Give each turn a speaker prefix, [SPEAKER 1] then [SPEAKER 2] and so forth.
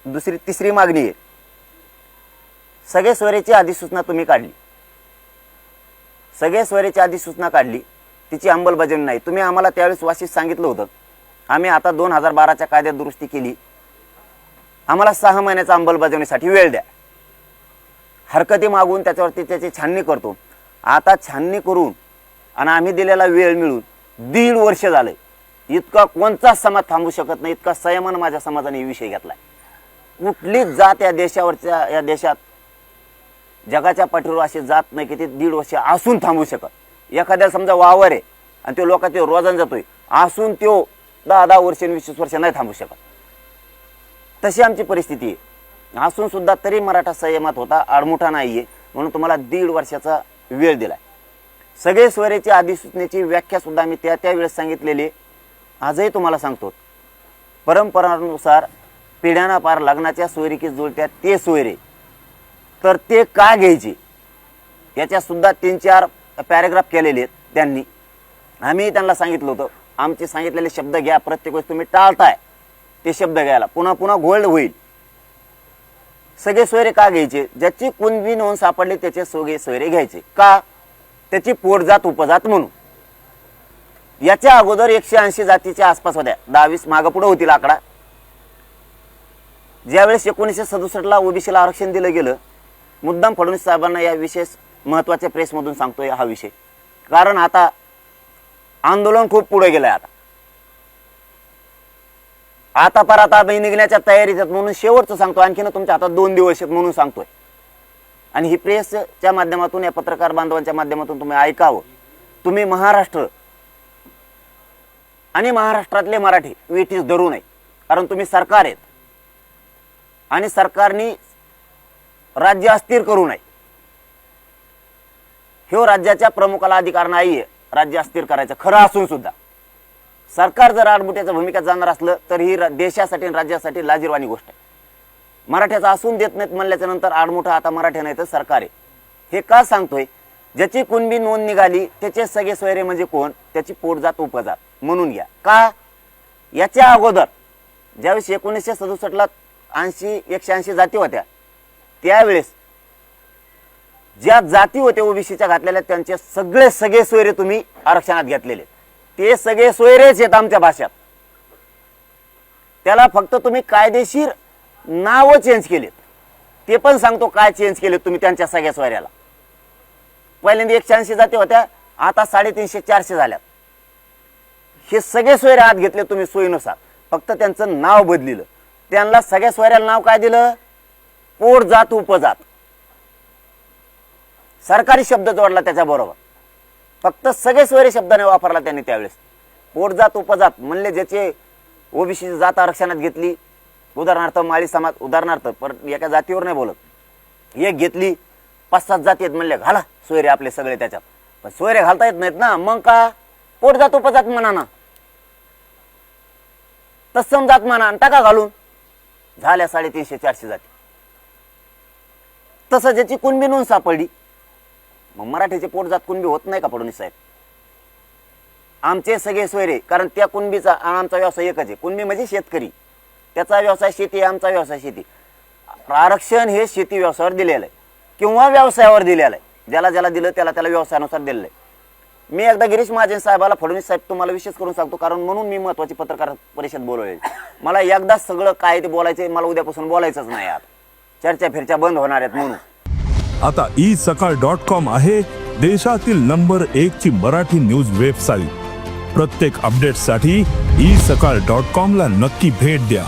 [SPEAKER 1] तिसरी मागणी आहे, सगळे सोयरेची अधिसूचना तुम्ही काढली, सगळे सोयरेची अधिसूचना काढली, तिची अंमलबजावणी नाही। तुम्ही आम्हाला त्यावेळेस वाशीत सांगितलं होतं, आम्ही आता 2012च्या कायद्यात दुरुस्ती केली, आम्हाला 6 महिन्याचा अंमलबजावणीसाठी वेळ द्या। हरकती मागून त्याच्यावरती त्याची छाननी करतो। आता छाननी करून आणि आम्ही दिलेला वेळ मिळून 1.5 वर्ष झाले। इतका कोणताच समाज थांबू शकत नाही, इतका संयमानं माझ्या समाजाने विषय घेतलाय। कुठलीच जात या देशात जगाच्या पाठीवर अशी जात नाही की ती 1.5 वर्ष असून थांबू शकत। एखाद्याला समजा वावर आहे आणि तो लोकांचे रोजान जातोय, असून तो 10 वर्ष 20 वर्ष नाही थांबू शकत। तशी आमची परिस्थिती आहे। असून सुद्धा तरी मराठा संयमात होता, आडमुठा नाहीये, म्हणून तुम्हाला 1.5 वर्षाचा वेळ दिलाय। सगळे सोयरेची अधिसूचनेची व्याख्या सुद्धा मी त्यावेळेस सांगितलेली, आजही तुम्हाला सांगतो। परंपरानुसार पिढ्याना पार लग्नाच्या सोयरीकी जुळत्या ते सोयरे, तर ते का घ्यायचे याच्या सुद्धा 3-4 पॅराग्राफ केलेले आहेत त्यांनी। आम्ही त्यांना सांगितलं होतं, आमचे सांगितलेले शब्द घ्या, प्रत्येक वेळेस तुम्ही टाळताय ते शब्द घ्यायला, पुन्हा पुन्हा घोळ होईल। सगळे सोयरे का घ्यायचे? ज्याची कुणबी नोंद सापडली त्याचे सगळे सोयरे घ्यायचे। का? त्याची पोटजात उपजात म्हणून। याच्या अगोदर 180 जातीच्या आसपास होत्या, 10-20 मागे पुढे होतील आकडा। ज्यावेळेस 1967ला ओबीसीला आरक्षण दिलं गेलं, मुद्दाम फडणवीस साहेबांना या विशेष महत्त्वाच्या प्रेसमधून सांगतोय हा विषय, कारण आता आंदोलन खूप पुढे गेलंय। आता निघण्याच्या तयारीत आहेत, म्हणून शेवटचं सांगतो। आणखीन तुमच्या हातात 2 दिवस आहेत म्हणून सांगतोय। आणि ही प्रेसच्या माध्यमातून, या पत्रकार बांधवांच्या माध्यमातून तुम्ही ऐकावं। तुम्ही महाराष्ट्र आणि महाराष्ट्रातले मराठी वेठीस धरू नये, कारण तुम्ही सरकार आहेत आणि सरकारने राज्य अस्थिर करू नये। ह्यो राज्याच्या प्रमुखाला अधिकार नाहीये राज्य अस्थिर करायचं, खरं असून सुद्धा। सरकार जर आडमुठ्याच्या भूमिकेत जाणार असलं तर ही देशासाठी आणि राज्यासाठी लाजिरवाणी गोष्ट आहे। मराठ्याचा असून देत नाहीत म्हणल्याच्या नंतर आडमुठा आता मराठा नाही तर सरकार आहे। हे का सांगतोय? ज्याची कुणबी नोंद निघाली त्याचे सगळे सोयरे म्हणजे कोण? त्याची पोटजात उपजात म्हणून घ्या। का? याच्या अगोदर ज्यावेळेस 1967ला 180 जाती होत्या, त्यावेळेस ज्या जाती होत्या ओबीसीच्या घातलेल्या, त्यांचे सगळे सोयरे तुम्ही आरक्षणात घेतलेले। ते सगळे सोयरेच आहेत आमच्या भाषात। त्याला फक्त तुम्ही कायदेशीर नाव चेंज केलेत। ते पण सांगतो काय चेंज केलेत तुम्ही त्यांच्या सगळ्या सोयऱ्याला। पहिल्यांदा 180 जाती होत्या, आता 350-400 झाल्यात। हे सगळे सोयरे आत घेतले तुम्ही सोयीनुसार, फक्त त्यांचं नाव बदलिलं। त्यांना सगळ्या सोयऱ्याला नाव काय दिलं? पोटजात उपजात। सरकारी शब्द जोडला त्याच्याबरोबर, फक्त सगळे सोयरे शब्द नाही वापरला त्यांनी त्यावेळेस। पोटजात उपजात म्हणले ज्याचे ओबीसी जात आरक्षणात घेतली, उदाहरणार्थ माळी समाज, उदाहरणार्थ पण एका जातीवर नाही बोलत, एक घेतली, 5-7 जाती आहेत म्हणले घाला सोयरे आपले सगळे त्याच्यात। पण सोयरे घालता येत नाहीत ना, मग का? पोटजात उपजात म्हणा ना, तत्सम जात म्हणा, टाका घालून, झाल्या 350-400 जाती। तसं ज्याची कुणबी नोंद सापडली, मग मराठीचे पोटजात कुणबी होत नाही का फडणवीस साहेब? आमचे सगळे सोयरे, कारण त्या कुणबीचा आमचा व्यवसाय एकच आहे। कुणबी म्हणजे शेतकरी, त्याचा व्यवसाय शेती, आमचा व्यवसाय शेती। आरक्षण हे शेती व्यवसायावर दिलेलं आहे किंवा व्यवसायावर दिलेलं आहे। ज्याला दिलं त्याला व्यवसायानुसार दिलेलं आहे। मी एकदा गिरीश महाजन साहेबाला, फडणवीस साहेब तुम्हाला विशेष करून सांगतो, कारण म्हणून मी महत्वाची पत्रकार परिषद बोलवली। मला एकदा सगळं काय ते बोलायचं, मला उद्यापासून बोलायचंच नाही। आता चर्चा फिरच्या बंद होणार आहेत म्हणून।
[SPEAKER 2] आता isakal.com आहे देशातील नंबर 1 ची मराठी न्यूज वेबसाईट। प्रत्येक अपडेटसाठी isakal.com ला नक्की भेट द्या।